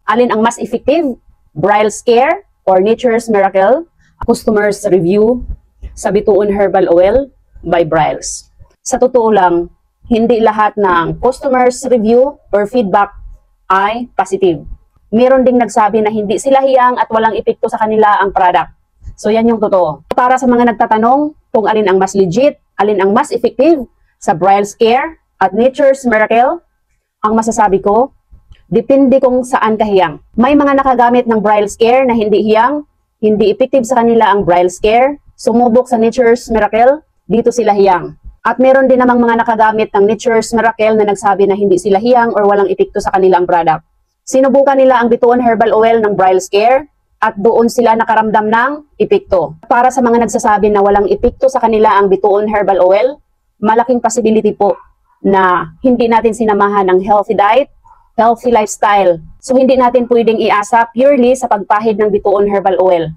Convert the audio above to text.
Alin ang mas effective? Brilez Care or Nature's Miracle? Customers review sa Bituon Herbal Oil by Brilez. Sa totoo lang, hindi lahat ng customers review or feedback ay positive. Meron ding nagsabi na hindi sila hiyang at walang epekto sa kanila ang product. So yan yung totoo. Para sa mga nagtatanong kung alin ang mas legit, alin ang mas effective sa Brilez Care at Nature's Miracle, ang masasabi ko, depende kung saan ka hiyang. May mga nakagamit ng Brilez Care na hindi hiyang, hindi effective sa kanila ang Brilez Care, sumubok sa Nature's Miracle, dito sila hiyang. At meron din namang mga nakagamit ng Nature's Miracle na nagsabi na hindi sila hiyang or walang epekto sa kanilang product. Sinubukan nila ang Bituon Herbal Oil ng Brilez Care at doon sila nakaramdam ng epekto. Para sa mga nagsasabi na walang epekto sa kanila ang Bituon Herbal Oil, malaking possibility po na hindi natin sinamahan ng healthy diet, healthy lifestyle. So hindi natin pwedeng iasa purely sa pagpahid ng Bituon Herbal Oil.